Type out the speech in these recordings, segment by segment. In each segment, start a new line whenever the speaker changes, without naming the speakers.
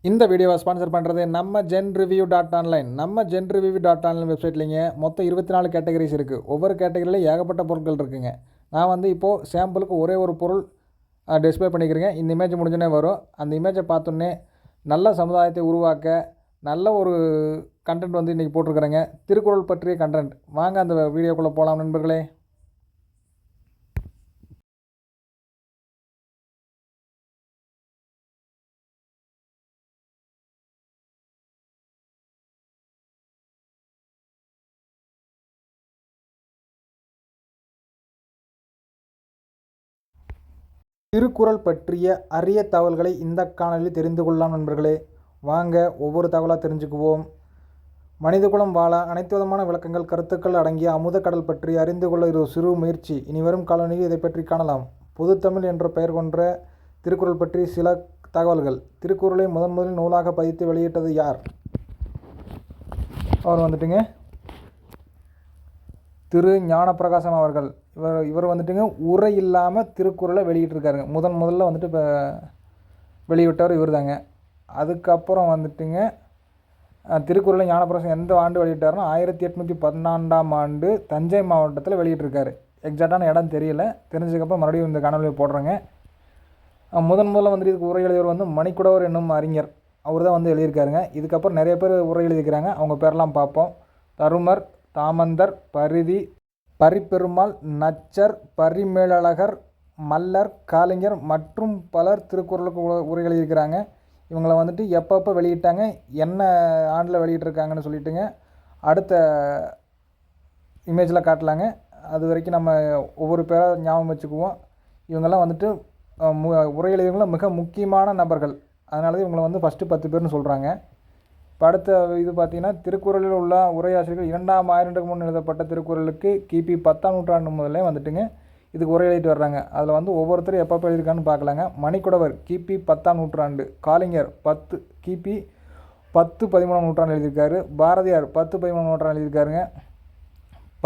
இந்த வீடியோவை ஸ்பான்சர் பண்ணுறது நம்ம genreview.online. நம்ம genreview.online வெப்சைட்லிங்க மொத்தம் 24 கேட்டகரிஸ் இருக்குது. ஒவ்வொரு கேட்டகரியில் ஏகப்பட்ட பொருட்கள் இருக்குங்க. நான் வந்து இப்போது சாம்பிளுக்கு ஒரே ஒரு பொருள் டிஸ்பிளே பண்ணிக்கிறேங்க. இந்த இமேஜ் முடிஞ்சோடனே வரும். அந்த இமேஜை பார்த்தோன்னே நல்ல சமுதாயத்தை உருவாக்க நல்ல ஒரு கண்டென்ட் வந்து இன்றைக்கி போட்டிருக்கிறேங்க. திருக்குறள் பற்றிய கண்டென்ட். வாங்க அந்த வீடியோக்குள்ளே போகலாம் நண்பர்களே. திருக்குறள் பற்றிய அரிய தகவல்களை இந்த காணொலியில் தெரிந்து கொள்ளலாம் நண்பர்களே. வாங்க ஒவ்வொரு தகவலாக தெரிஞ்சுக்குவோம். மனிதகுலம் வாழ அனைத்து விதமான விளக்கங்கள் கருத்துக்கள் அடங்கிய அமுதக்கடல் பற்றி அறிந்து கொள்ள ஒரு சிறு முயற்சி. இனிவரும் காலநிலையில் இதை பற்றி காணலாம். பொதுத்தமிழ் என்ற பெயர் கொண்ட திருக்குறள் பற்றி சில தகவல்கள். திருக்குறளை முதலில் நூலாக பதித்து வெளியிட்டது யார்? அவர் வந்துட்டுங்க திரு ஞானப்பிரகாசம் அவர்கள். இவர் வந்துட்டுங்க உரை இல்லாமல் திருக்குறளை வெளியிட்டிருக்காருங்க. முதல்ல வந்துட்டு இப்போ வெளியிட்டவர் இவர் தாங்க. அதுக்கப்புறம் வந்துட்டுங்க திருக்குறளை ஞானப்பிரகாசம் எந்த ஆண்டு வெளியிட்டாருன்னா 1814ஆம் ஆண்டு தஞ்சை மாவட்டத்தில் வெளியிட்டிருக்காரு. எக்ஸாக்டான இடம் தெரியல. தெரிஞ்சதுக்கப்புறம் மறுபடியும் இந்த காணொலியை போடுறேங்க. முதல்ல வந்துட்டு இதுக்கு உரை எழுதியவர் வந்து மணிக்குடவர் என்னும் அறிஞர். அவர் தான் வந்து எழுதியிருக்காருங்க. இதுக்கப்புறம் நிறைய பேர் உரை எழுதிக்கிறாங்க. அவங்க பேரெல்லாம் பார்ப்போம். தருமர், தாமந்தர், பரிதி, பரிப்பெருமாள், நச்சர், பரிமேலழகர், மல்லர், காளிங்கர் மற்றும் பலர் திருக்குறளுக்கு உரை எழுதியிருக்கிறாங்க. இவங்களை வந்துட்டு எப்பப்போ வெளியிட்டாங்க, என்ன ஆண்டில் வெளியிட்டிருக்காங்கன்னு சொல்லிட்டுங்க அடுத்த இமேஜில் காட்டலாங்க. அது வரைக்கும் நம்ம ஒவ்வொரு பேராக ஞாபகம் வச்சுக்குவோம். இவங்கெல்லாம் வந்துட்டு உரை எழுதியவங்களும் மிக முக்கியமான நபர்கள். அதனால தான் இவங்களை வந்து ஃபஸ்ட்டு 10 பேர்னு சொல்கிறாங்க. இப்போ அடுத்த இது பார்த்திங்கன்னா திருக்குறளில் உள்ள உரையாசிரியர்கள் 2ஆம் ஆயிரத்துக்கு முன் எழுதப்பட்ட திருக்குறளுக்கு கிபி 10ஆம் நூற்றாண்டு முதலே வந்துட்டுங்க இதுக்கு உரை எழுதிட்டு வர்றாங்க. அதில் வந்து ஒவ்வொருத்தரும் எப்போ எழுதியிருக்கான்னு பார்க்கலாங்க. மணிக்குடவர் கிபி 10ஆம் நூற்றாண்டு, காளிங்கர் கிபி 10-13ஆம் நூற்றாண்டு எழுதியிருக்காரு. பாரதியார் 10-13ஆம் நூற்றாண்டு எழுதியிருக்காருங்க.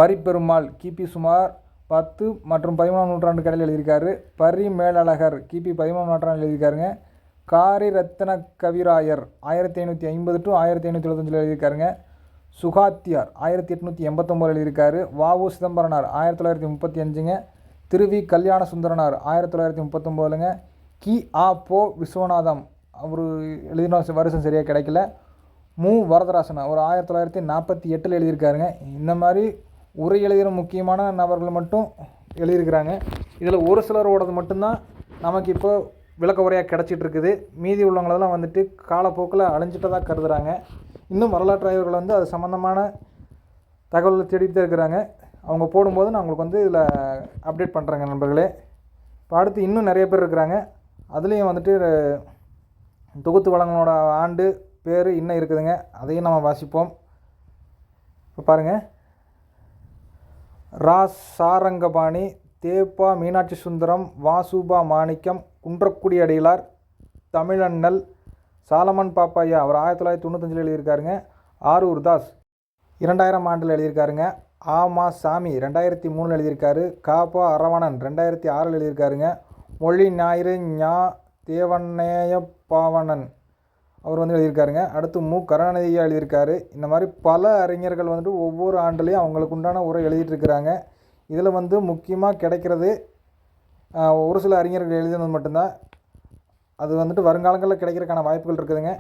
பரிப்பெருமாள் கிபி சுமார் 10 மற்றும் 13ஆம் நூற்றாண்டு கடையில் எழுதியிருக்காரு. பரிமேலழகர் கிபி 13ஆம் நூற்றாண்டு எழுதியிருக்காருங்க. காரிரத்ன கவிராயர் 1550 to 1575 எழுதியிருக்காருங்க. சுகாத்தியார் 1889 எழுதியிருக்காரு. வ.உ. சிதம்பரனார் 1935ங்க. திருவி கல்யாண சுந்தரனார் 1939ங்க. கி.ஆ.பொ. விஸ்வநாதம் அவர் எழுதின வருஷம் சரியாக கிடைக்கல. மு. வரதராசன் அவர் 1948 எழுதியிருக்காருங்க. இந்த மாதிரி உரை எழுதின முக்கியமான நபர்கள் மட்டும் எழுதியிருக்கிறாங்க. இதில் ஒரு சிலரோடது மட்டும்தான் நமக்கு இப்போ விளக்க உரையாக கிடச்சிட்ருக்குது. மீதி உள்ளவங்களெல்லாம் வந்துட்டு காலப்போக்கில் அழிஞ்சிட்டதாக கருதுகிறாங்க. இன்னும் வரலாற்று ஆய்வர்கள் வந்து அது சம்மந்தமான தகவல்களை தேடிட்டு இருக்கிறாங்க. அவங்க போடும்போது நான் உங்களுக்கு வந்து இதில் அப்டேட் பண்ணுறேங்க நண்பர்களே. இப்போ அடுத்து இன்னும் நிறைய பேர் இருக்கிறாங்க. அதுலேயும் வந்துட்டு தொகுத்து வழங்கனோட ஆண்டு பேர் இன்னும் இருக்குதுங்க. அதையும் நம்ம வாசிப்போம். இப்போ பாருங்கள். ரா. சாரங்கபாணி, தேப்பா மீனாட்சி சுந்தரம், வாசுபா மாணிக்கம், குன்றக்குடி அடிகளார், தமிழண்ணல், சாலமன் பாப்பாயா அவர் 1995 எழுதியிருக்காருங்க. ஆரூர் தாஸ் 2000 ஆண்டில் எழுதியிருக்காருங்க. ஆமா சாமி 2003 எழுதியிருக்காரு. காப்பா அரவணன் 2006 எழுதியிருக்காருங்க. மொழி ஞாயிறு ஞா தேவநேய பாவனன் அவர் வந்து எழுதியிருக்காருங்க. அடுத்து மு. கருணாநிதியா எழுதியிருக்காரு. இந்த மாதிரி பல அறிஞர்கள் வந்துட்டு ஒவ்வொரு ஆண்டுலேயும் அவங்களுக்கு உண்டான உரை எழுதிட்டு இருக்கிறாங்க. இதில் வந்து முக்கியமாக கிடைக்கிறது ஒரு சில அறிஞர்கள் எழுதினது மட்டும்தான். அது வந்துட்டு வருங்காலங்களில் கிடைக்கிறதுக்கான வாய்ப்புகள் இருக்குதுங்க.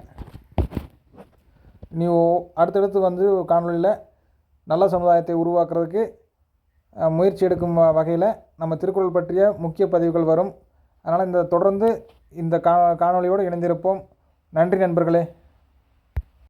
நீ அடுத்தடுத்து வந்து காணொலியில் நல்ல சமுதாயத்தை உருவாக்குறதுக்கு முயற்சி எடுக்கும் வகையில் நம்ம திருக்குறள் பற்றிய முக்கிய பதிவுகள் வரும். அதனால் தொடர்ந்து இந்த காணொலியோடு இணைந்திருப்போம். நன்றி நண்பர்களே.